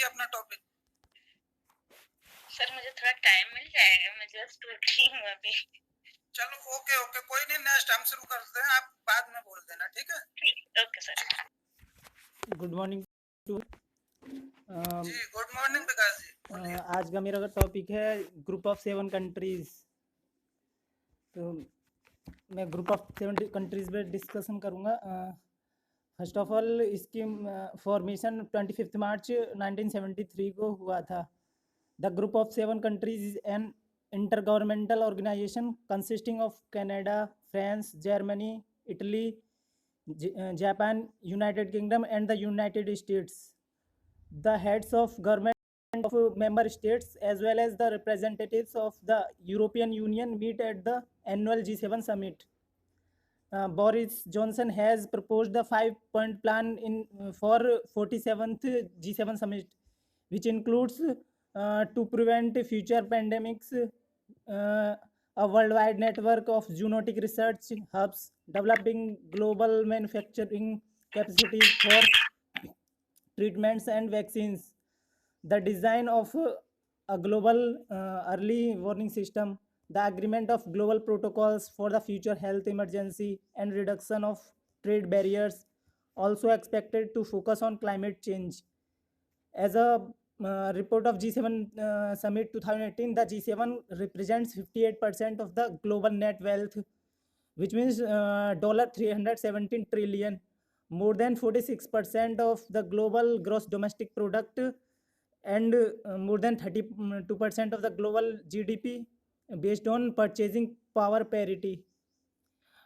लीजिए अपना topic. Sir मुझे थोड़ा टाइम मिल जाएगा, मैं जस्ट उठ रही हूँ अभी। चलो ओके ओके, कोई नहीं, नेक्स्ट हम शुरू करते हैं, आप बाद में बोल देना, ठीक है? Okay sir. Good morning to जी गुड मॉर्निंग विकास जी, बोलिए। आज का मेरा टॉपिक है ग्रुप ऑफ 7 कंट्रीज। तो मैं ग्रुप ऑफ 7 कंट्रीज पे डिस्कशन करूँगा। फर्स्ट ऑफ ऑल इसकी फॉर्मेशन 25 मार्च 1973 को हुआ था। The group of 7 countries is an intergovernmental organisation consisting of Canada, France, Germany, Italy, Japan, United Kingdom, and the United States. The heads of government of member states as well as the representatives of the European Union meet at the annual G7 summit. Boris Johnson has proposed the 5-point plan for 47th G7 summit, which includes to prevent future pandemics, a worldwide network of zoonotic research hubs, developing global manufacturing capacities for treatments and vaccines, the design of a global early warning system, the agreement of global protocols for the future health emergency, and reduction of trade barriers, also expected to focus on climate change. As a report of G7 Summit 2018, the G7 represents 58% of the global net wealth, which means $317 trillion, more than 46% of the global gross domestic product, and more than 32% of the global GDP based on purchasing power parity.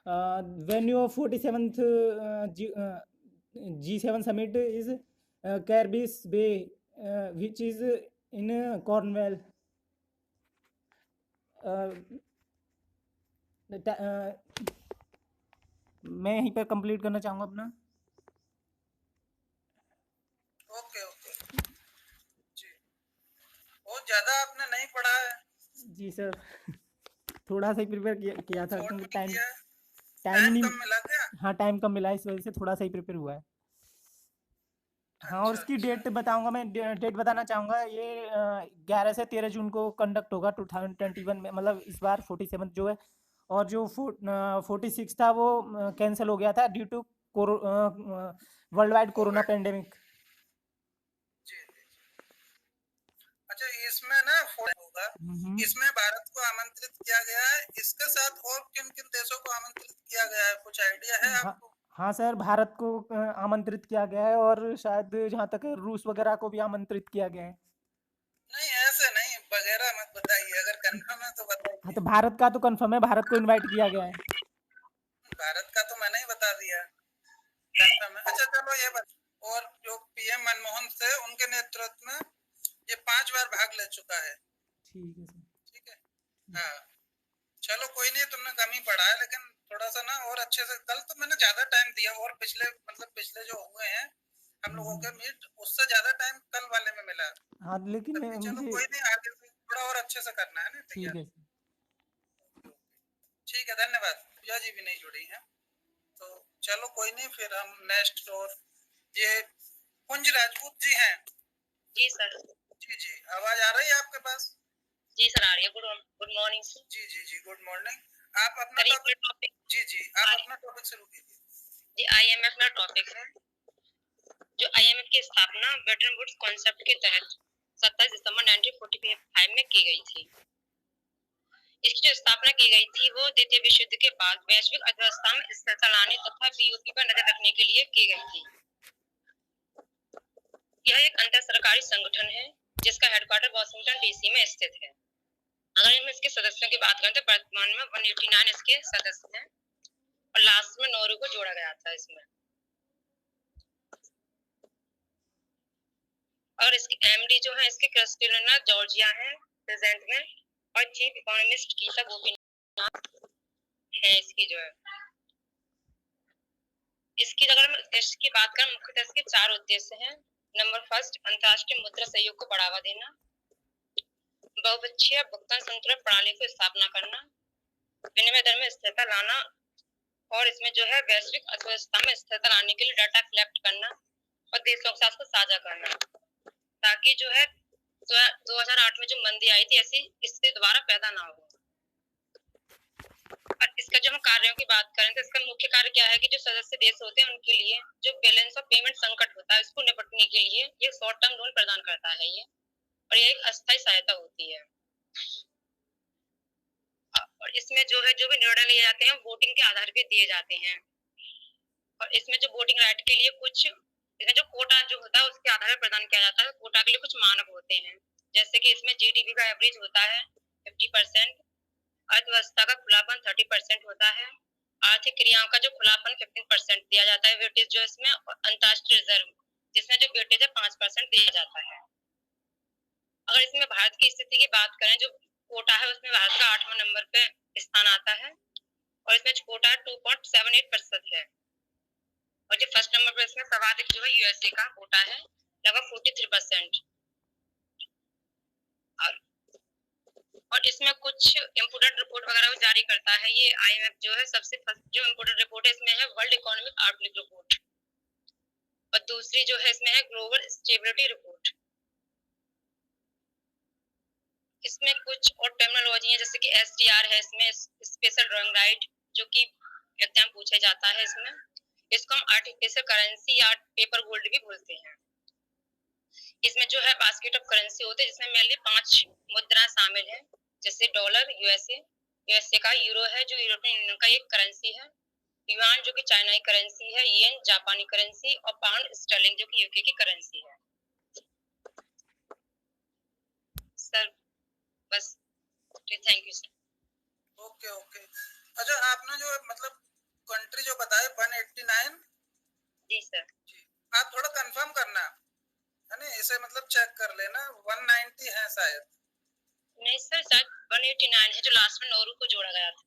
Venue of 47th G7 summit is Caribbean Bay, which is in Cornwall. मैं यहीं पर complete करना चाहूँगा अपना। Okay okay जी, बहुत ज्यादा आपने नहीं पढ़ा है? जी सर, थोड़ा सा ही प्रिपेयर किया था क्योंकि टाइम नहीं कम मिला क्या? हाँ टाइम कम मिला, इस वजह से थोड़ा सा ही प्रिपेयर हुआ है। हाँ, और इसकी डेट बताऊंगा, मैं डेट बताना चाहूँगा। ये 11 से 13 जून को कंडक्ट होगा 2021 में, मतलब इस बार 47 जो है। और जो 46 था वो कैंसिल हो गया था due to world wide corona pandemic. अच्छा, इसमें ना होगा, इसमें भारत को आमंत्रित किया गया है, इसके साथ और किन किन देशों को आमंत्रित किया गया है, कुछ आइडिया है आपको? हाँ सर, भारत को आमंत्रित किया गया है और शायद जहाँ तक रूस वगैरह को भी आमंत्रित किया गया है। नहीं ऐसे नहीं, वगैरह मत बताइए, अगर कंफर्म है तो बताइए। हाँ तो भारत का तो कंफर्म है, भारत को इनवाइट किया गया है। भारत का तो मैंने ही बता दिया, कंफर्म है। अच्छा चलो ये और जो पीएम मनमोहन से उनके नेतृत्व में ये 5 बार भाग ले चुका है। ठीक है सर, ठीक है। हाँ चलो कोई नहीं, तुमने कम ही पढ़ा है, लेकिन थोड़ा सा ना और अच्छे से, कल तो मैंने ज्यादा टाइम दिया, और पिछले जो हुए हैं हम लोगों के मीट, उससे ज्यादा टाइम कल वाले में मिला। हाँ लेकिन चलो कोई नहीं, आगे से थोड़ा और अच्छे से करना है ना। ठीक है ठीक है, धन्यवाद। पूजा जी भी नहीं जुड़ी हैं तो चलो कोई नहीं, फिर हम नेक्स्ट। और ये कुंज राजपूत जी हैं। जी सर। जी जी, आवाज आ रही है आपके पास? जी सर आ रही है। Good morning sir. जी जी जी, गुड मॉर्निंग। आप अपना टॉपिक, जी जी आप अपना टॉपिक शुरू कीजिए। जी, आईएमएफ का टॉपिक है। जो आईएमएफ की स्थापना ब्रेटन वुड्स कॉन्सेप्ट के तहत 27 दिसंबर 1945 में की गई थी। इसकी जो स्थापना की गई थी वो द्वितीय विश्व युद्ध के बाद वैश्विक अर्थव्यवस्था में स्थिरता लाने तथा बीओपी पर नजर रखने के लिए की गई थी। यह एक अंतर सरकारी संगठन है जिसका हेडक्वार्टर वॉशिंगटन डीसी में स्थित है। अगर हम इसके सदस्यों की बात करें तो वर्तमान में 189 इसके सदस्य हैं और लास्ट में नॉर्वे को जोड़ा गया था इसमें। और इसकी एमडी जो है इसके क्रिस्टिना जॉर्जिया है प्रेजेंट में, और चीफ इकोनॉमिस्ट गीता गोपीनाथ है इसकी जो है। इसकी अगर हम उद्देश्य की बात करें, मुख्यतः इसके 4 उद्देश्य हैं। नंबर फर्स्ट, अंतर्राष्ट्रीय मुद्रा सहयोग को बढ़ावा देना, बहुपक्षीय भुगतान संतुलन प्रणाली की स्थापना करना, विनिमय दर में स्थिरता लाना, और इसमें जो है वैश्विक अर्थव्यवस्था में स्थिरता लाने के लिए डाटा कलेक्ट करना और देशों के साथ साझा करना, ताकि ताकि जो है 2008 में जो मंदी आई थी ऐसी इससे दोबारा पैदा ना हो। और इसका जो हम कार्यों की बात करें तो इसका मुख्य कार्य क्या है कि जो सदस्य देश होते हैं उनके लिए जो बैलेंस ऑफ पेमेंट संकट होता है उसको निपटने के लिए ये शॉर्ट टर्म लोन प्रदान करता है ये, और ये एक अस्थायी सहायता होती है। और इसमें जो है जो भी निर्णय लिए जाते हैं वोटिंग के आधार पे दिए जाते हैं। और इसमें जो वोटिंग राइट के लिए कुछ इसमें जो कोटा जो होता है उसके आधार पर प्रदान किया जाता है। कोटा के लिए कुछ मानक होते हैं, जैसे कि इसमें जीडीपी का एवरेज होता है 50%, अर्थव्यवस्था का खुलापन 30% होता है, आर्थिक क्रियाओं का जो खुलापन 15% दिया जाता है वेटेज जो इसमें, और अंतर्राष्ट्रीय रिजर्व जिसमें जो वेटेज है 5% दिया जाता है। अगर इसमें भारत की स्थिति की बात करें, जो कोटा है उसमें भारत का 8वां नंबर पे स्थान आता है, और इसमें जो कोटा 2.78% है, और जो फर्स्ट नंबर पे इसमें सर्वाधिक जो है यूएसए का कोटा है लगभग 43%। और इसमें कुछ इम्पोर्टेंट रिपोर्ट वगैरह जारी करता है ये आईएमएफ जो है। सबसे जो इम्पोर्टेंट रिपोर्ट है इसमें है वर्ल्ड इकोनॉमिक आउटलुक रिपोर्ट, और दूसरी जो है इसमें है ग्लोबल स्टेबिलिटी रिपोर्ट। इसमें कुछ और टर्मिनोलॉजी है जैसे कि एसटीआर है, इसमें स्पेशल ड्राइंग राइट जो कि एग्जाम पूछा जाता है इसमें। इसको हम आर्टिफिशियल करेंसी या पेपर गोल्ड भी बोलते हैं। इसमें जो है बास्केट ऑफ करेंसी होते हैं जिसमें मेनली 5 मुद्रा शामिल है, जैसे डॉलर यूएसए का, यूरो है जो यूरोपियन यूनियन का एक करेंसी है, युआन जो कि चाइनाई करेंसी है, येन जापानी करेंसी, और पाउंड स्टर्लिंग जो कि यूके की करेंसी है। सर बस thank you sir. Okay okay. अच्छा, आपने जो मतलब कंट्री जो बताए 189, जी सर। आप थोड़ा कंफर्म करना है ना, इसे मतलब चेक कर लेना 190 है शायद। नहीं सर, शायद 189 है जो लास्ट में नौरू को जोड़ा गया था।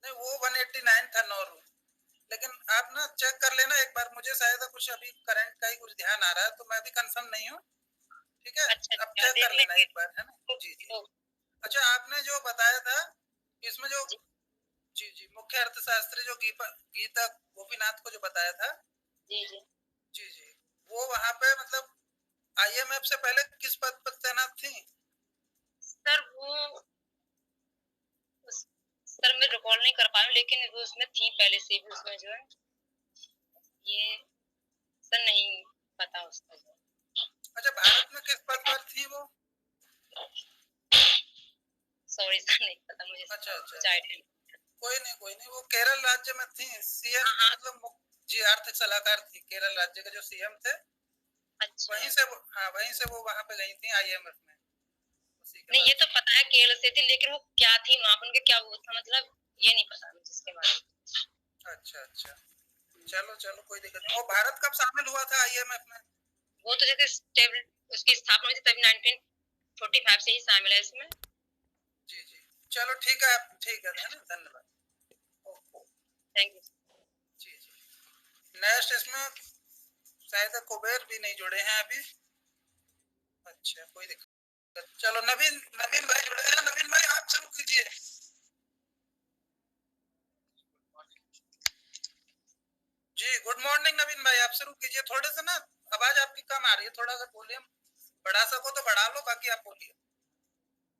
नहीं, वो 189 था नौरू, लेकिन आप ना चेक कर लेना एक बार। मुझे शायद कुछ अभी करंट का ही कुछ ध्यान आ रहा है, तो मैं भी कंफर्म नहीं हूँ। ठीक है, अच्छा, अब चेक कर लेना एक बार, है ना। जी जी। ओ, अच्छा, आपने जो बताया था इसमें जो जी जी जी मुख्य अर्थशास्त्री जो गीता गोपीनाथ को जो बताया था, जी जी जी जी, वो वहाँ पे मतलब आईएमएफ से पहले किस पद पर तैनात थी? सर वो सर मैं रिकॉल नहीं कर पाया, लेकिन वो उसमें थी पहले से भी उसमें जो है ये सर नहीं पता उसका जो। अच्छा, भारत में किस पद पर थी वो? सॉरी सर नहीं पता मुझे। अच्छा अच्छा, कुछ आइडिया नहीं। कोई नहीं, वो केरल राज्य में थी सीएम, हाँ, मतलब जी आर्थिक सलाहकार थी केरल राज्य के जो सीएम थे। अच्छा वहीं से वो वहां पे गई थी आईएमएफ में, उसी के नहीं, बाद। ये तो पता है केरल से थी, लेकिन वो क्या थी वहां पर, उनके क्या वो था मतलब ये नहीं पता मुझे इसके बारे में। अच्छा अच्छा, चलो चलो, कोई दिक्कत नहीं। और भारत कब शामिल हुआ था आईएमएफ में? वो तो जैसे स्टेबल उसकी स्थापना हुई थी तभी 1945 से ही शामिल है इसमें। जी जी, चलो ठीक है, ठीक है ना, धन्यवाद। Thank you. जी जी। नेक्स्ट इसमें शायद कुबेर भी नहीं जुड़े हैं अभी। अच्छा, कोई दिक्कत। चलो, नवीन नवीन भाई जुड़े हैं। नवीन भाई, आप शुरू कीजिए। जी, गुड मॉर्निंग नवीन भाई, आप शुरू कीजिए। थोड़े से ना आवाज आपकी कम आ रही है, थोड़ा सा वॉल्यूम बढ़ा सको तो बढ़ा लो, बाकी आप बोलिए।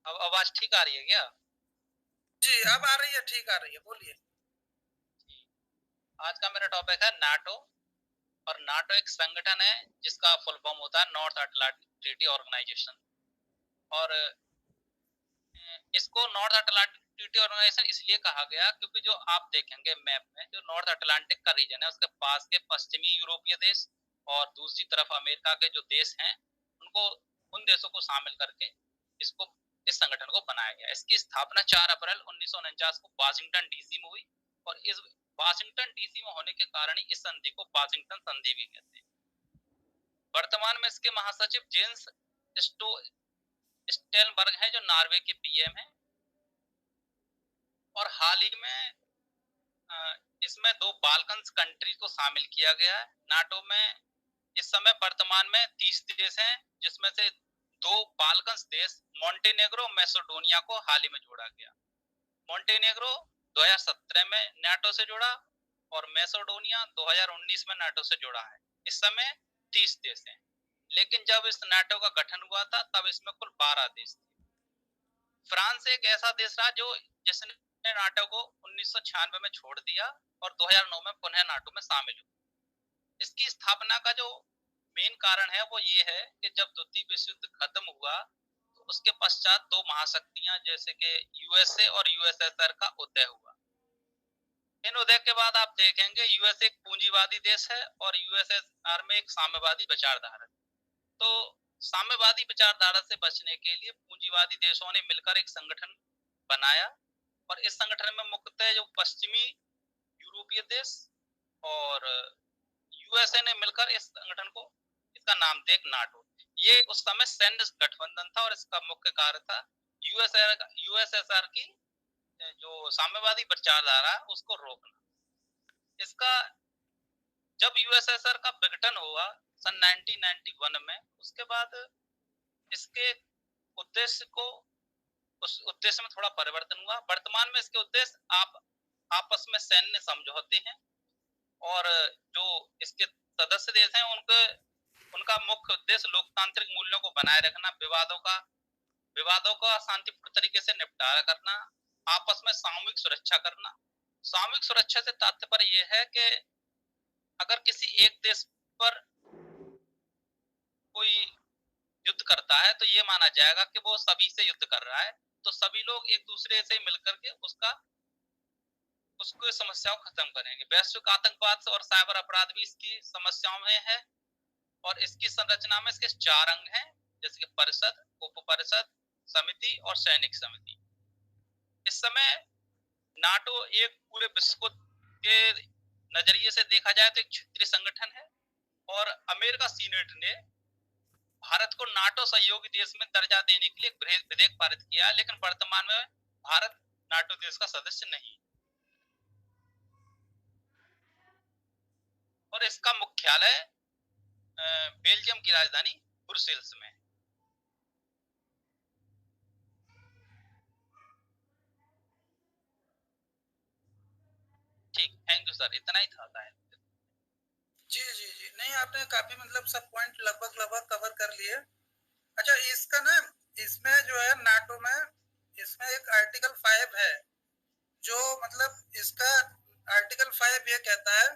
अब आवाज ठीक आ रही है क्या? जी, अब आ रही है, ठीक आ रही है, बोलिए। आज का मेरा टॉपिक है नाटो। और नाटो एक संगठन है जिसका फुल फॉर्म होता है नॉर्थ अटलांटिक ट्रीटी ऑर्गेनाइजेशन। और इसको नॉर्थ अटलांटिक ट्रीटी ऑर्गेनाइजेशन इसलिए कहा गया क्योंकि जो आप देखेंगे मैप में, जो नॉर्थ अटलांटिक का रीजन है उसके पास के पश्चिमी यूरोपीय देश और दूसरी तरफ अमेरिका के जो देश हैं, उनको उन देशों को शामिल करके इसको इस संगठन को बनाया गया। इसकी स्थापना 4 अप्रैल 1949 को वाशिंगटन डीसी में हुई, और इस वाशिंगटन डीसी में होने के कारण ही इस संधि को वाशिंगटन संधि भी कहते हैं। वर्तमान में इसके महासचिव जेंस स्टोलटेनबर्ग हैं जो नॉर्वे के पीएम हैं। और हाल ही में इसमें 2 बाल्कन्स कंट्री को शामिल किया गया है नाटो में। इस समय वर्तमान में 30 देश हैं, जिसमें से 2 बाल्कन्स देश मोंटेनेग्रो मैसेडोनिया को हाल ही में जोड़ा गया। मोंटेनेग्रो 2017 में नाटो से जुड़ा और मैसेडोनिया 2019 में नाटो से जुड़ा है। इस समय 30 देश हैं लेकिन जब इस नाटो का गठन हुआ था तब इसमें कुल 12 देश थे। फ्रांस एक ऐसा देश रहा जो जिसने नाटो को 1996 में छोड़ दिया और 2009 में पुनः नाटो में शामिल हुआ। इसकी स्थापना का जो मेन कारण है वो ये है कि जब द्वितीय विश्व युद्ध खत्म हुआ तो उसके पश्चात दो महाशक्तियां जैसे कि यूएसए और यूएसएसआर का उदय हुआ। इन उदय के बाद आप देखेंगे यूएस एक पूंजीवादी देश है और यूएसएसआर में एक साम्यवादी विचारधारा। तो साम्यवादी विचारधारा से बचने के लिए पूंजीवादी देशों ने मिलकर एक संगठन बनाया और इस संगठन में मुख्यतः जो पश्चिमी यूरोपीय देश और यूएसए ने मिलकर इस संगठन को, इसका नाम देख नाटो। ये उस समय सैन्य गठबंधन था और इसका मुख्य कार्य था यूएसएसआर की जो साम्यवादी विचारधारा उसको रोकना। इसका जब यूएसएसआर का विघटन हुआ सन 1991 में, उसके बाद इसके उद्देश्य को उस उद्देश्य में थोड़ा परिवर्तन हुआ। वर्तमान में इसके उद्देश्य आपस में सैन्य समझौते हैं और जो इसके सदस्य देश हैं उनका मुख्य उद्देश्य लोकतांत्रिक मूल्यों को बनाए रखना, विवादों का शांतिपूर्ण तरीके से निपटारा करना, आपस में सामूहिक सुरक्षा करना। सामूहिक सुरक्षा से तात्पर्य यह है कि अगर किसी एक देश पर कोई युद्ध करता है तो ये माना जाएगा कि वो सभी से युद्ध कर रहा है, तो सभी लोग एक दूसरे से मिलकर के उसको समस्याओं खत्म करेंगे। वैश्विक आतंकवाद और साइबर अपराध भी इसकी समस्याओं में है और इसकी संरचना में इसके 4 अंग हैं जैसे कि परिषद, उप परिषद, समिति और सैनिक समिति। इस समय नाटो एक पूरे विश्व के नजरिए से देखा जाए तो एक क्षेत्रीय संगठन है और अमेरिका सीनेट ने भारत को नाटो सहयोगी देश में दर्जा देने के लिए विधेयक पारित किया, लेकिन वर्तमान में भारत नाटो देश का सदस्य नहीं और इसका मुख्यालय बेल्जियम की राजधानी ब्रुसेल्स में। ठीक, थैंक यू सर, इतना ही था शायद। जी नहीं, आपने काफी मतलब सब पॉइंट लगभग कवर कर लिए। अच्छा, इसका ना इसमें जो है नाटो में इसमें एक आर्टिकल 5 है जो मतलब इसका आर्टिकल 5 ये कहता है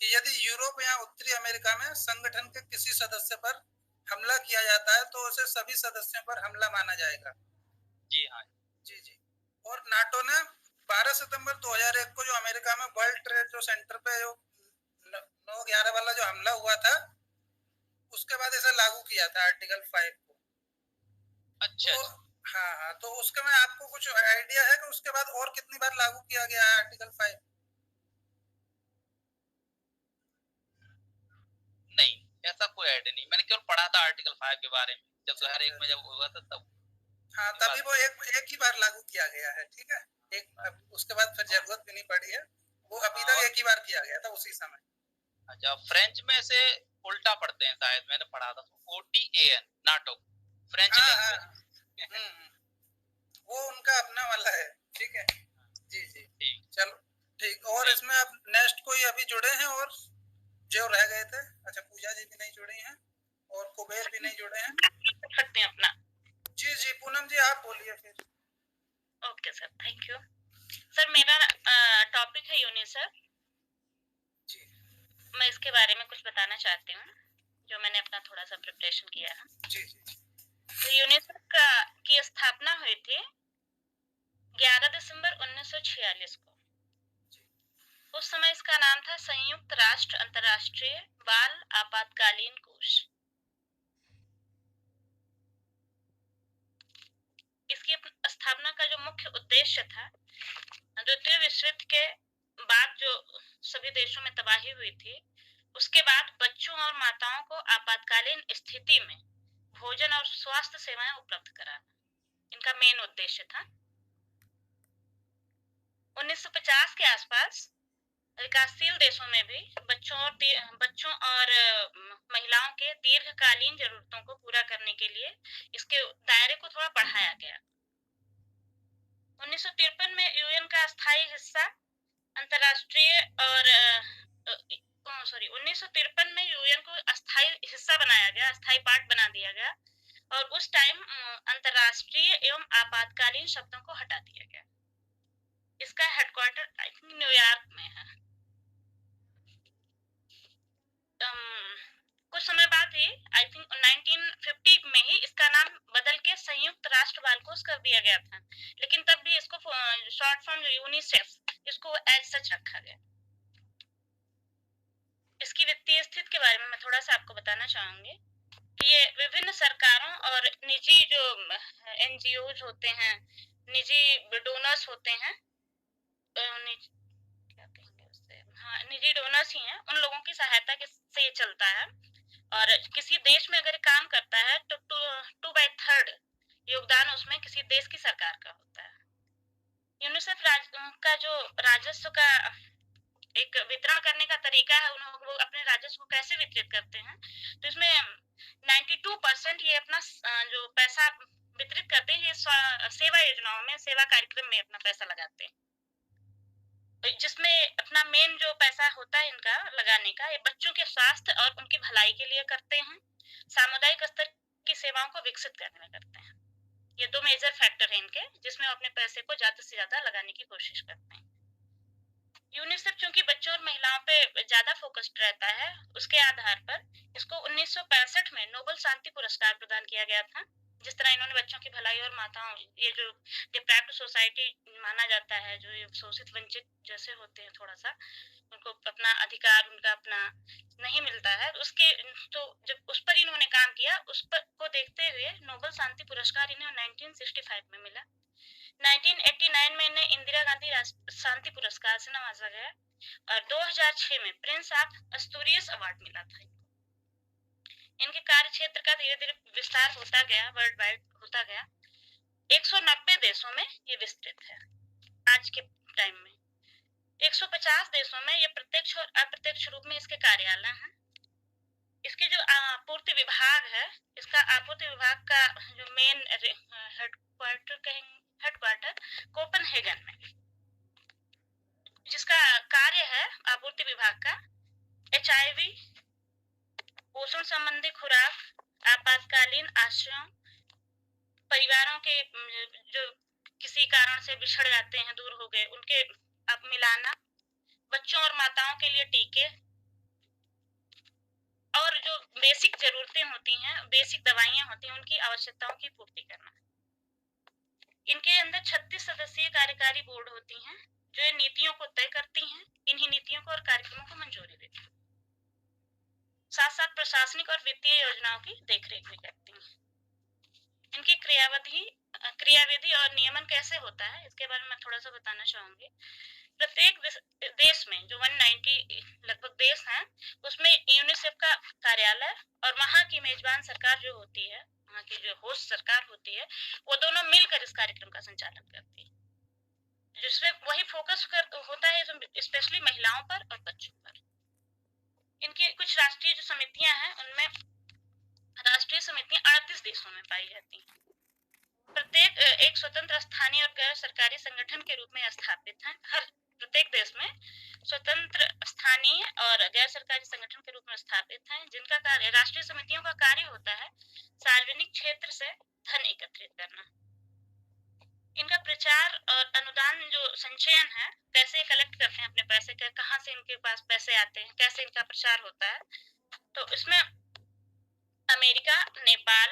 कि यदि यूरोप या उत्तरी अमेरिका में संगठन के किसी सदस्य पर हमला किया जाता है तो उसे सभी सदस्यों पर हमला माना जाएगा। जी हाँ जी। और नाटो ने 12 सितंबर 2001 को जो अमेरिका में वर्ल्ड ट्रेड जो सेंटर पे जो 9/11 वाला जो हमला हुआ था उसके बाद इसे लागू किया था आर्टिकल 5 को। अच्छा। तो हाँ, तो उसके में आपको कुछ आइडिया है कि उसके बाद और कितनी बार लागू किया गया है आर्टिकल 5? नहीं, ऐसा कोई आइडिया नहीं, मैंने केवल पढ़ा था आर्टिकल 5 के बारे में जब 2001 में जब हुआ था तब। हाँ, तभी वो एक ही बार लागू किया गया है, ठीक है। उसके बाद फिर जरूरत भी नहीं पड़ी है, वो अभी तक एक ही बार किया गया था उसी समय। अच्छा, फ्रेंच में से उल्टा पढ़ते हैं शायद, मैंने पढ़ा था OTAN नाटो फ्रेंच लैंग्वेज। वो उनका अपना वाला है, ठीक है। जी चलो ठीक। और इसमें अब नेक्स्ट कोई अभी जुड़े हैं और जो रह गए थे? अच्छा, पूजा जी भी नहीं जुड़ी हैं और कुबेर भी नहीं जुड़े हैं। सकते हैं अपना। जी पूनम जी आप बोलिए फिर। Okay sir, thank you sir. मेरा टॉपिक है यूनिसेफ। जी, मैं इसके बारे में कुछ बताना चाहती हूँ जो मैंने अपना थोड़ा सा प्रिपरेशन किया है। जी। तो यूनिसेफ की स्थापना हुई थी 11 दिसंबर 1946 को। उस समय इसका नाम था संयुक्त राष्ट्र अंतर्राष्ट्रीय बाल आपातकालीन कोष। इसकी स्थापना का जो मुख्य उद्देश्य था, द्वितीय विश्व युद्ध के बाद जो सभी देशों में तबाही हुई थी उसके बाद बच्चों और माताओं को आपातकालीन स्थिति में भोजन और स्वास्थ्य सेवाएं उपलब्ध कराना इनका मेन उद्देश्य था। 1950 के आसपास विकासशील देशों में भी बच्चों और महिलाओं के दीर्घकालीन जरूरतों को पूरा करने के लिए इसके दायरे को थोड़ा बढ़ाया गया। 1953 में यूएन का अस्थायी हिस्सा अंतर्राष्ट्रीय और सॉरी 1953 में यूएन को अस्थायी हिस्सा बनाया गया, अस्थायी पार्ट बना दिया गया, और उस टाइम अंतरराष्ट्रीय एवं आपातकालीन शब्दों को हटा दिया गया। इसका हेडक्वार्टर आई थिंक न्यूयॉर्क में है। कुछ समय बाद ही आई थिंक 1950 में ही इसका नाम बदल के संयुक्त राष्ट्र बाल कोष कर दिया गया था, लेकिन तब भी इसको शॉर्ट फॉर्म यूनिसेफ इसको एज सच रखा गया। इसकी वित्तीय स्थिति के बारे में मैं थोड़ा सा आपको बताना चाहूंगी कि ये विभिन्न सरकारों और निजी जो एनजीओज होते हैं, निजी डोनर्स होते हैं, क्या कहेंगे उससे, हाँ निजी डोनर्स ही हैं, उन लोगों की सहायता से ये चलता है। और किसी देश में अगर काम करता है तो 2/3 योगदान उसमें किसी देश की सरकार का होता है। यूनिसेफ का जो राजस्व का एक वितरण करने का तरीका है, वो अपने राजस्व को कैसे वितरित करते हैं, तो इसमें 92% ये अपना जो पैसा वितरित करते हैं, ये सेवा योजनाओं में, सेवा कार्यक्रम में अपना पैसा लगाते हैं, जिसमें अपना मेन जो पैसा होता है इनका लगाने का, ये बच्चों के स्वास्थ्य और उनकी भलाई के लिए करते हैं, सामुदायिक स्तर की सेवाओं को विकसित करने में करते हैं। ये 2 मेजर फैक्टर हैं इनके, जिसमें अपने पैसे को ज्यादा से ज्यादा लगाने की कोशिश करते हैं। यूनिसेफ चूंकि बच्चों और महिलाओं पे ज्यादा फोकस्ड रहता है, उसके आधार पर इसको 1965 में नोबेल शांति पुरस्कार प्रदान किया गया था। जिस तरह इन्होंने बच्चों की भलाई और माताओं, ये जो डिप्राइव्ड सोसाइटी माना जाता है, जो ये शोषित वंचित जैसे होते हैं, थोड़ा सा उनको अपना अधिकार, उनका अपना नहीं मिलता है, उसके तो जब उस पर इन्होंने काम किया, उस पर को देखते हुए नोबेल शांति पुरस्कार इन्हें 1965 में मिला। 1989 में इन्हें इंदिरा गांधी शांति पुरस्कार से नवाजा गया, और 2006 में प्रिंस ऑफ एस्टूरियस अवार्ड मिला था। इनके कार्य क्षेत्र का धीरे धीरे विस्तार होता गया, वर्ल्ड वाइड होता गया। 190 देशों में ये विस्तृत है आज के टाइम में। 150 देशों में ये प्रत्यक्ष और अप्रत्यक्ष रूप में इसके कार्यालय हैं। इसके जो आपूर्ति विभाग है, इसका आपूर्ति विभाग का जो मेन हेडक्वार्टर कोपेनहेगन में, जिसका कार्य है आपूर्ति विभाग का HIV, पोषण संबंधी खुराक, आपातकालीन आश्रयों, परिवारों के जो किसी कारण से बिछड़ जाते हैं, दूर हो गए, उनके अब मिलाना, बच्चों और माताओं के लिए टीके, और जो बेसिक जरूरतें होती हैं, बेसिक दवाइयां होती हैं, उनकी आवश्यकताओं की पूर्ति करना। इनके अंदर 36 सदस्यीय कार्यकारी बोर्ड होती हैं, जो इन नीतियों को तय करती हैं, इन्हीं नीतियों को और कार्यक्रमों को मंजूरी देती हैं, साथ साथ प्रशासनिक और वित्तीय योजनाओं की देखरेख भी करती हैं। इनकी क्रियाविधि और नियमन कैसे होता है, इसके बारे में मैं थोड़ा सा बताना चाहूंगी। प्रत्येक देश में जो 190 लगभग देश हैं, उसमें यूनिसेफ का कार्यालय और वहाँ की मेजबान सरकार जो होती है, वहाँ की जो होस्ट सरकार होती है, वो दोनों मिलकर इस कार्यक्रम का संचालन करती है, जिसमें वही फोकस होता है स्पेशली महिलाओं पर और बच्चों पर। इनकी कुछ राष्ट्रीय जो समितियां हैं, उनमें राष्ट्रीय समितियां 38 देशों में पाई जाती हैं। प्रत्येक एक स्वतंत्र स्थानीय और गैर सरकारी संगठन के रूप में स्थापित है। हर प्रत्येक देश में स्वतंत्र स्थानीय और गैर सरकारी संगठन के रूप में स्थापित हैं, जिनका कार्य, राष्ट्रीय समितियों का कार्य होता है सार्वजनिक क्षेत्र से धन एकत्रित करना। इनका प्रचार और अनुदान जो संचयन है, कैसे कलेक्ट करते हैं अपने पैसे, कहाँ से इनके पास पैसे आते हैं, कैसे इनका प्रचार होता है, तो इसमें अमेरिका, नेपाल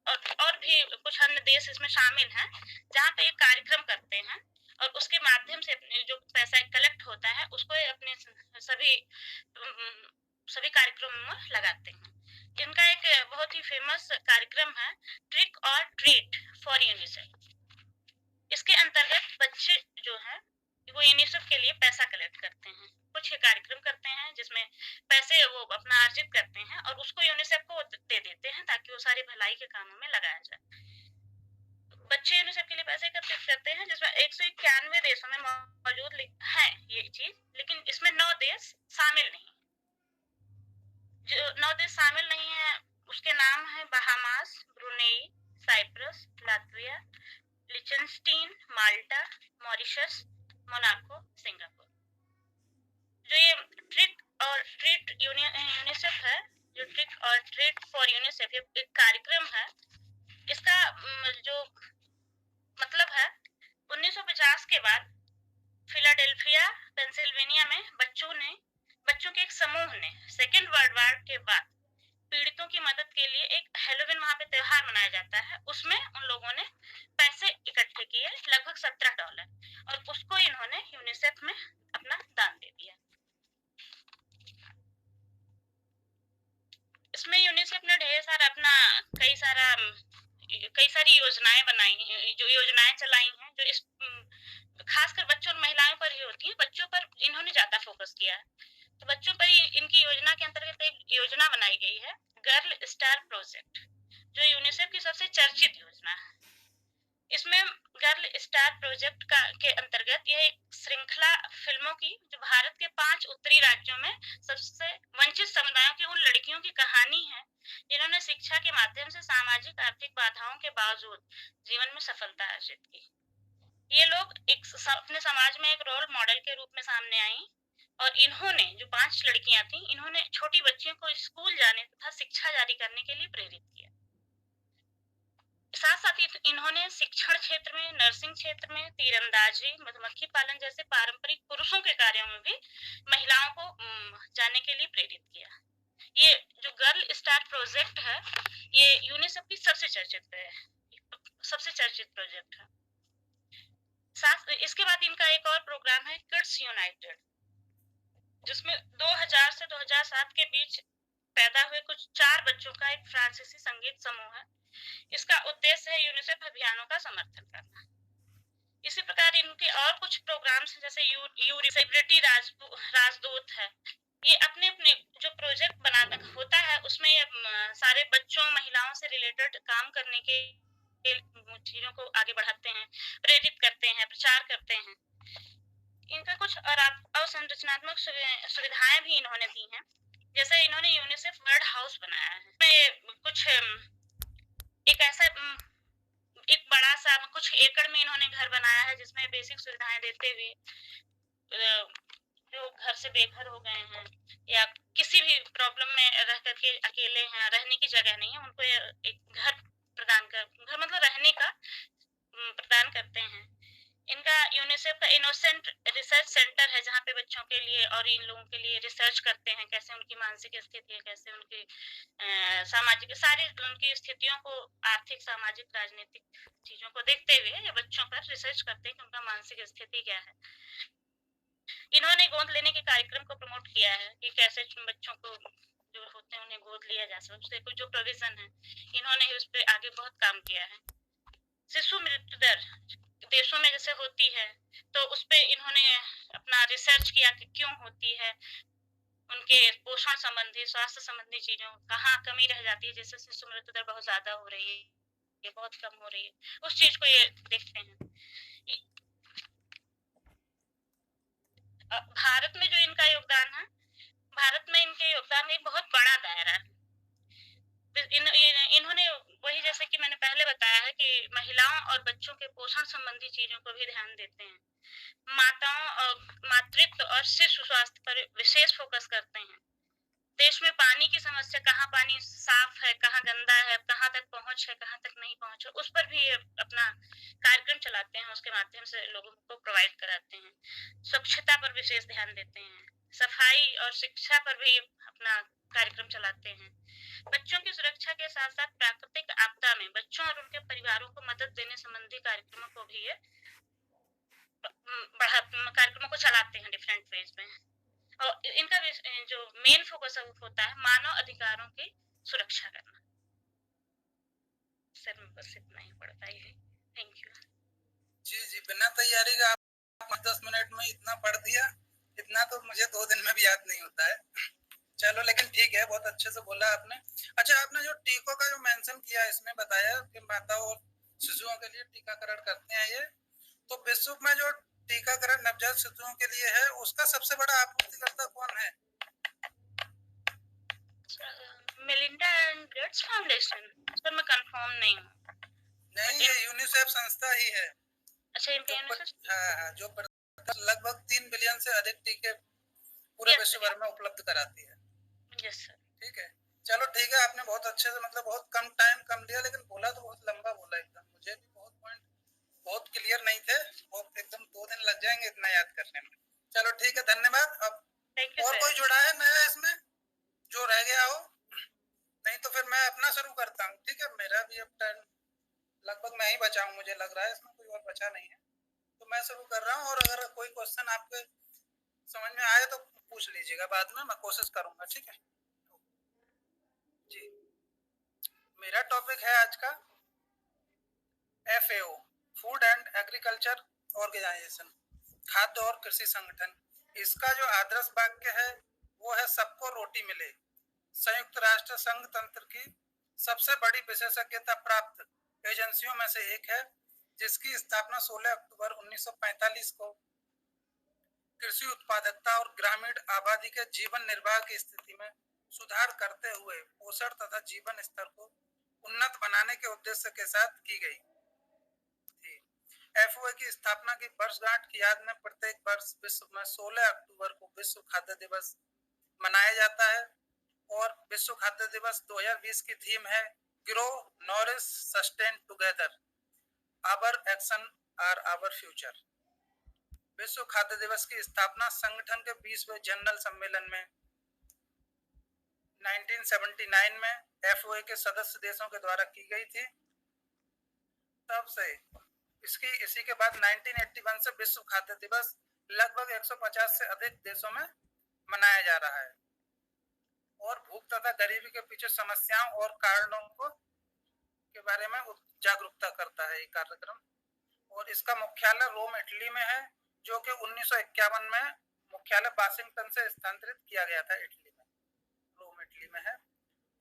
और भी कुछ अन्य देश इसमें शामिल हैं, जहाँ पे ये कार्यक्रम करते हैं और उसके माध्यम से जो पैसा कलेक्ट होता है उसको अपने सभी कार्यक्रमों में लगाते हैं। इनका एक बहुत ही फेमस कार्यक्रम है ट्रिक और ट्रीट फॉर यूनिसेफ। इसके अंतर्गत बच्चे जो है वो यूनिसेफ के लिए पैसा कलेक्ट करते हैं, कुछ कार्यक्रम करते हैं जिसमें पैसे वो अपना अर्जित करते हैं और उसको यूनिसेफ को दे देते हैं ताकि वो सारी भलाई के कामों में लगाया जाए। बच्चे यूनिसेफ के लिए पैसे एकत्रित करते हैं, जिसमें 191 देशों में मौजूद है ये चीज, लेकिन इसमें 9 देश शामिल नहीं। जो 9 देश शामिल नहीं है उसके नाम है बहामास, ब्रुनेई, साइप्रस, लातविया, लिचनस्टीन, माल्टा, मॉरिशस, मोनाको, सिंगापुर। जो ये ट्रिक और ट्रीट यूनिसेफ है, जो ट्रिक और ट्रीट फॉर यूनिसेफ एक कार्यक्रम है। इसका जो मतलब है 1950 के बाद फिलाडेल्फिया पेंसिल्वेनिया में बच्चों के एक समूह ने सेकेंड वर्ल्ड वॉर के बाद पीड़ितों की मदद के लिए एक हेलोविन वहां पे त्योहार मनाया जाता है, उसमें उन लोगों ने पैसे इकट्ठे किए लगभग $17 और उसको इन्होंने यूनिसेफ में अपना दान दे दिया। इसमें यूनिसेफ ने ढेर सारा अपना कई सारी योजनाएं बनाई हैं, जो योजनाएं चलाई हैं, जो इस खासकर बच्चों और महिलाओं पर ही होती है। बच्चों पर इन्होंने ज्यादा फोकस किया है, तो बच्चों पर इनकी योजना के अंतर्गत एक योजना बनाई गई है, गर्ल स्टार प्रोजेक्ट, जो यूनिसेफ की सबसे चर्चित योजना है। इसमें गर्ल स्टार प्रोजेक्ट के अंतर्गत यह एक श्रृंखला फिल्मों की, जो भारत के 5 उत्तरी राज्यों में सबसे वंचित समुदायों की उन लड़कियों की कहानी है जिन्होंने शिक्षा के माध्यम से सामाजिक आर्थिक बाधाओं के बावजूद जीवन में सफलता अर्जित की। ये लोग अपने समाज में एक रोल मॉडल के रूप में सामने आई और इन्होंने, जो 5 लड़कियां थी, इन्होंने छोटी बच्चियों को स्कूल जाने तथा शिक्षा जारी करने के लिए प्रेरित किया। साथ साथ इन्होंने शिक्षण क्षेत्र में, नर्सिंग क्षेत्र में, तीरंदाजी, मधुमक्खी पालन जैसे पारंपरिक पुरुषों के कार्यों में भी महिलाओं को जाने के लिए प्रेरित किया। ये जो गर्ल स्टार प्रोजेक्ट है, ये यूनिसेफ की सबसे चर्चित प्रोजेक्ट है। साथ इसके बाद इनका एक और प्रोग्राम है किड्स यूनाइटेड, जिसमें 2000 से 2007 के बीच पैदा हुए कुछ 4 बच्चों का एक फ्रांसीसी संगीत समूह है। इसका उद्देश्य है यूनिसेफ अभियानों का समर्थन करना। इसी प्रकार इनके और कुछ प्रोग्राम्स हैं, जैसे सेलिब्रिटी राजदूत है। ये अपने अपने जो प्रोजेक्ट बनाना होता है, उसमें ये सारे बच्चों, महिलाओं से रिलेटेड काम करने के चीजों को आगे बढ़ाते हैं, प्रेरित करते हैं, प्रचार करते हैं। इनका कुछ और अवसंरचनात्मक सुविधाएं भी इन्होंने दी हैं, जैसे इन्होंने यूनिसेफ वर्ल्ड हाउस बनाया है। इसमें कुछ एक बड़ा सा कुछ एकड़ में इन्होंने घर बनाया है, जिसमें बेसिक सुविधाएं देते हुए जो घर से बेघर हो गए हैं या किसी भी प्रॉब्लम में रह करके अकेले हैं, रहने की जगह नहीं है, उनको एक घर मतलब रहने का प्रदान करते हैं। इनका यूनिसेफ का इनोसेंट रिसर्च सेंटर है, जहाँ पे बच्चों के लिए और इन लोगों के लिए रिसर्च करते हैं, कैसे उनकी मानसिक स्थिति है, कैसे उनकी सामाजिक सारी उनकी स्थितियों को, आर्थिक, सामाजिक, राजनीतिक चीजों को देखते हुए ये बच्चों पर रिसर्च करते हैं कि उनका मानसिक स्थिति क्या है। इन्होंने गोद लेने के कार्यक्रम को प्रमोट किया है कि कैसे बच्चों को जो होते हैं उन्हें गोद लिया जा सकता है। कुछ जो प्रोविजन है, इन्होंने उस पर आगे बहुत काम किया है। शिशु मृत्यु दर देशों में जैसे होती है, तो उस पर इन्होंने अपना रिसर्च किया कि क्यों होती है, उनके पोषण संबंधी, स्वास्थ्य संबंधी चीजों कहाँ कमी रह जाती है, जिससे शिशु मृत्यु दर बहुत ज्यादा हो रही है, ये बहुत कम हो रही है, उस चीज को ये देखते हैं। भारत में जो इनका योगदान है, भारत में इनके योगदान में एक बहुत बड़ा दायरा है। इन्होंने वही, जैसे कि मैंने पहले बताया है, कि महिलाओं और बच्चों के पोषण संबंधी चीजों को भी ध्यान देते हैं, माताओं और मातृत्व और शिशु स्वास्थ्य पर विशेष फोकस करते हैं। देश में पानी की समस्या, कहाँ पानी साफ है, कहाँ गंदा है, कहाँ तक पहुंच है, कहाँ तक नहीं पहुंच है, उस पर भी अपना कार्यक्रम चलाते हैं, उसके माध्यम से लोगों को प्रोवाइड कराते हैं। स्वच्छता पर विशेष ध्यान देते हैं, सफाई और शिक्षा पर भी अपना कार्यक्रम चलाते हैं। बच्चों की सुरक्षा के साथ साथ प्राकृतिक आपदा में बच्चों और उनके परिवारों को मदद देने संबंधी कार्यक्रमों को भी ये कार्यक्रमों को चलाते हैं डिफरेंट फेज में। और इनका जो मेन फोकस होता है मानव अधिकारों की सुरक्षा करना। सर मैं बस इतना ही पढ़ता है। Thank you. जी, बिना तैयारी का आप 10 मिनट में इतना पढ़ दिया, इतना तो मुझे 2 दिन में भी याद नहीं होता है। चलो, लेकिन ठीक है, बहुत अच्छे से बोला आपने। अच्छा, आपने जो टीकों का जो मेंशन किया, इसमें बताया कि माताओं और शिशुओं के लिए टीकाकरण करते हैं ये, तो विश्व में जो टीकाकरण नवजात शिशुओं के लिए है, उसका सबसे बड़ा आपूर्तिकर्ता कौन है? Melinda and Gates Foundation, sir मैं कंफर्म नहीं हूँ। नहीं, ये यूनिसेफ संस्था ही है। अच्छा, यूनिसेफ, हाँ, जो लगभग 3 बिलियन से अधिक टीके पूरे Yes, विश्व sir. भर में उपलब्ध कराती है। Yes sir. ठीक है, चलो ठीक है, आपने बहुत अच्छे से मतलब बहुत कम टाइम कम लिया, लेकिन बोला तो बहुत लंबा बोला एकदम। मुझे भी बहुत पॉइंट बहुत क्लियर नहीं थे, बहुत एकदम 2 दिन लग जाएंगे इतना याद करने में। चलो ठीक है, धन्यवाद। अब थैंक यू और सर। कोई जुड़ा है नया इसमें जो रह गया हो? नहीं तो फिर मैं अपना शुरू करता हूँ। ठीक है, मेरा भी अब टर्न लगभग मैं ही बचा हूँ, मुझे लग रहा है इसमें कोई और बचा नहीं है, तो मैं शुरू कर रहा हूँ। और अगर कोई क्वेश्चन आपके समझ में आए तो पूछ लीजिएगा बाद में, मैं कोशिश करूंगा। ठीक है जी, मेरा टॉपिक है आज का FAO, Food and Agriculture Organization, खाद्य और कृषि संगठन। इसका जो आदर्श वाक्य है वो है सबको रोटी मिले। संयुक्त राष्ट्र संघ तंत्र की सबसे बड़ी विशेषज्ञता प्राप्त एजेंसियों में से एक है, जिसकी स्थापना 16 अक्टूबर 1945 को कृषि उत्पादकता और ग्रामीण आबादी के जीवन निर्वाह की स्थिति में सुधार करते हुए पोषण तथा जीवन स्तर को उन्नत बनाने के उद्देश्य के साथ की गई थी। FAO की स्थापना की वर्षगांठ की याद में प्रत्येक वर्ष विश्व में 16 अक्टूबर को विश्व खाद्य दिवस मनाया जाता है। और विश्व खाद्य दिवस 2020 की थीम है grow nourish sustain together, our action are our future. विश्व खाद्य दिवस की स्थापना संगठन के 20वें जनरल सम्मेलन में 1979 में FAO के सदस्य देशों के द्वारा की गई थी। तब से इसी के बाद 1981 से विश्व खाद्य दिवस लगभग 150 से अधिक देशों में मनाया जा रहा है और भूख तथा गरीबी के पीछे समस्याओं और कारणों के बारे में जागरूकता करता है ये कार्यक्रम। और इसका मुख्यालय रोम इटली में है, जो कि 1951 में मुख्यालय वाशिंगटन से स्थानांतरित किया गया था। इटली में, रोम इटली में है।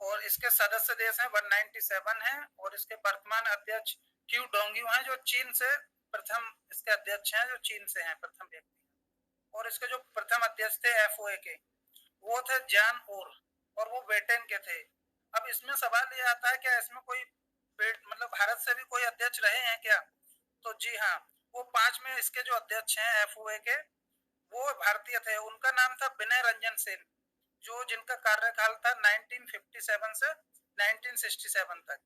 और इसके सदस्य देश हैं 197 हैं और इसके वर्तमान अध्यक्ष क्यू डोंग्यू हैं, जो चीन से प्रथम इसके अध्यक्ष हैं, जो चीन से हैं प्रथम व्यक्ति। और इसके जो प्रथम अध्यक्ष थे FAO के, वो थे जॉन ओर, और वो ब्रिटेन के थे। अब इसमें सवाल ये आता है क्या इसमें कोई मतलब भारत से भी कोई अध्यक्ष रहे हैं क्या? तो जी हाँ, वो 5 में इसके जो अध्यक्ष हैं FAO के, वो भारतीय थे। उनका नाम था विनय रंजन सेन, जो जिनका कार्यकाल था 1957 से 1967 तक।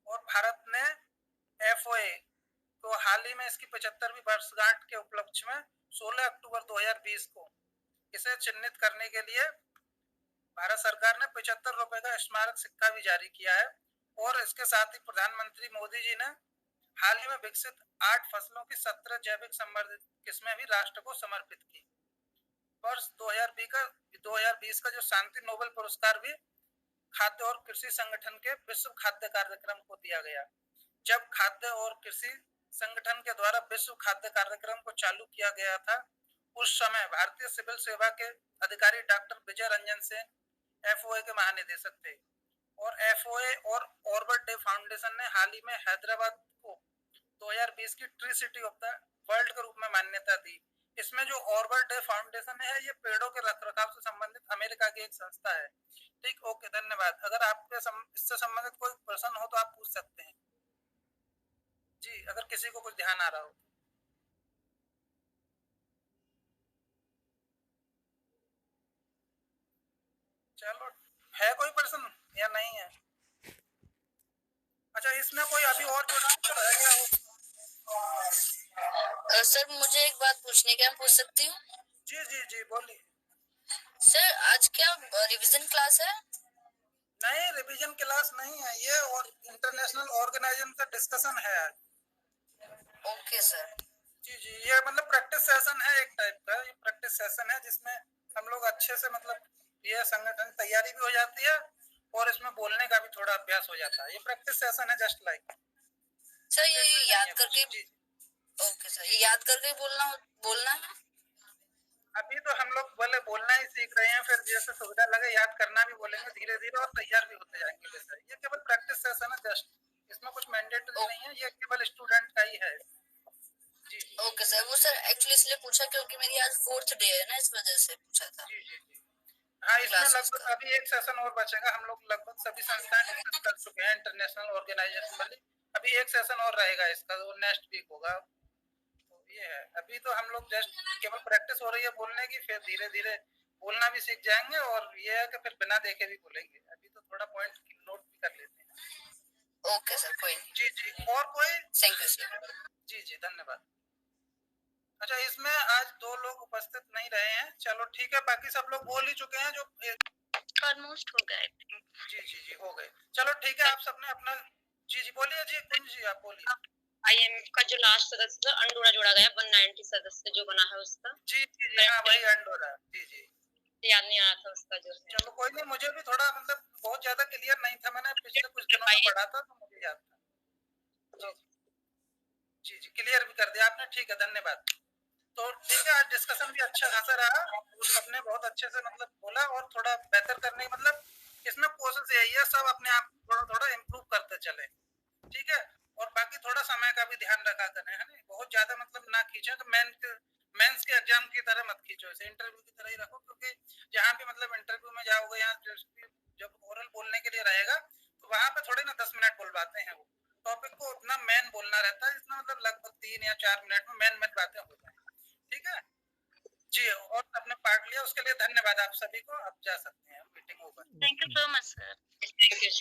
और भारत ने FAO को हाल ही में इसकी 75वीं वर्षगांठ के उपलक्ष्य में 16 अक्टूबर 2020 को इसे चिन्हित करने के लिए भारत सरकार ने 75 रुपए का स्मारक सिक्का भी जारी किया है। और इसके साथ ही प्रधानमंत्री मोदी जी ने हाल ही में विकसित 8 फसलों की 17 जैविक संवर्धित किस्में भी राष्ट्र को समर्पित की। वर्ष 2020 का जो शांति नोबेल पुरस्कार भी खाद्य और कृषि संगठन के विश्व खाद्य कार्यक्रम को दिया गया। जब खाद्य और कृषि संगठन के द्वारा विश्व खाद्य कार्यक्रम को चालू किया गया था, उस समय भारतीय सिविल सेवा के अधिकारी डॉक्टर विजय रंजन सेन FAO के महानिदेशक थे। और FAO और ऑर्बिट डे फाउंडेशन ने हाल ही में हैदराबाद को 2020 की tree city of the world के रूप में मान्यता दी। इसमें जो ऑर्बिट डे फाउंडेशन है, ये पेड़ों के रखरखाव से संबंधित अमेरिका की एक संस्था है। ठीक, ओके, धन्यवाद। अगर आपके इससे संबंधित कोई प्रश्न हो तो आप पूछ सकते हैं जी, अगर किसी को कुछ ध्यान आ रहा हो। चलो, है कोई प्रश्न या नहीं है? अच्छा, इसमें कोई अभी और जुड़ा रह गया हो? सर मुझे एक बात पूछनी है, क्या पूछ सकती हूँ? जी जी जी, बोलिए। सर आज क्या रिवीजन क्लास है? नहीं, रिवीजन क्लास नहीं है ये, और इंटरनेशनल ऑर्गेनाइजेशन का डिस्कशन है आज। Okay sir. जी जी, ये मतलब प्रैक्टिस सेशन है एक टाइप का। ये प्रैक्टिस सेशन है जिसमें हम लोग अच्छे से मतलब ये संगठन तैयारी भी हो जाती है और इसमें बोलने का भी थोड़ा अभ्यास हो जाता है। ये प्रैक्टिस सेशन है, जस्ट लाइक। सर ये याद करके, ओके सर, ये याद करके बोलना है। अभी तो हम लोग बोले बोलना ही सीख रहे हैं, फिर जैसे सुविधा लगे याद करना भी बोलेंगे धीरे धीरे और तैयार भी होते जाएंगे। वैसे ये केवल प्रैक्टिस सेशन है जस्ट, इसमें कुछ मैंडेटरी नहीं है, ये केवल स्टूडेंट का ही है। जी ओके सर, वो सर एक्चुअली इसलिए पूछा क्योंकि मेरी आज 4th डे है ना, इस वजह से पूछा था। जी जी जी, हाँ, इसमें लगभग अभी एक सेशन और बचेगा। हम लोग लगभग सभी संस्थाएं डिस्कस कर चुके हैं इंटरनेशनल ऑर्गेनाइजेशन वाली। अभी एक सेशन और रहेगा इसका, वो नेक्स्ट वीक होगा। तो ये है। अभी तो हम लोग जस्ट केवल प्रैक्टिस हो रही है बोलने की, फिर धीरे धीरे बोलना भी सीख जाएंगे और ये है कि फिर बिना देखे भी बोलेंगे। अभी तो थोड़ा पॉइंट नोट भी कर लेते हैं। ओके सर, कोई नहीं। जी जी, और कोई? Thank you sir. जी जी, धन्यवाद। अच्छा, इसमें आज 2 लोग उपस्थित नहीं रहे हैं, चलो ठीक है, बाकी सब लोग बोल ही चुके हैं। जो ऑलमोस्ट हो गए। जी जी जी, हो गए। चलो ठीक है, आप सबने अपना जी जी बोलिए। जी कुंज जी, आप बोलिए। IMF का जो लास्ट सदस्य अंडोरा जोड़ा गया 190 सदस्य जो बना है उसका, जी जी जी, हाँ वही अंडोरा। जी जी, याद नहीं आ रहा था उसका जो है। चलो कोई नहीं, मुझे भी थोड़ा मतलब बहुत ज्यादा क्लियर नहीं था, मैंने पिछले कुछ दिनों में पढ़ा था तो मुझे याद था। जी जी जी, क्लियर भी कर दिया आपने, ठीक है, धन्यवाद। तो ठीक है, आज डिस्कशन भी अच्छा खासा रहा, सबने बहुत अच्छे से मतलब बोला और थोड़ा बेहतर करने की मतलब इसमें कोशिश यही है, सब अपने आप थोड़ा थोड़ा इम्प्रूव करते चले, ठीक है। और बाकी थोड़ा समय का भी ध्यान रखा करें, है ना, बहुत ज्यादा मतलब ना खींचे, तो मेंस के एग्जाम की तरह मत खींचो, इसे इंटरव्यू की तरह ही रखो, क्योंकि जहाँ भी मतलब इंटरव्यू में जाओगे या जब ओरल बोलने के लिए रहेगा तो वहाँ पे थोड़े ना 10 मिनट बोलवाते हैं, वो टॉपिक को उतना मेन बोलना रहता है जितना मतलब लगभग 3 या 4 मिनट में मेन बातें हो जाए, ठीक है जी। और आपने पार्ट लिया उसके लिए धन्यवाद आप सभी को, अब जा सकते हैं, meeting over. Thank you so much sir. Thank you.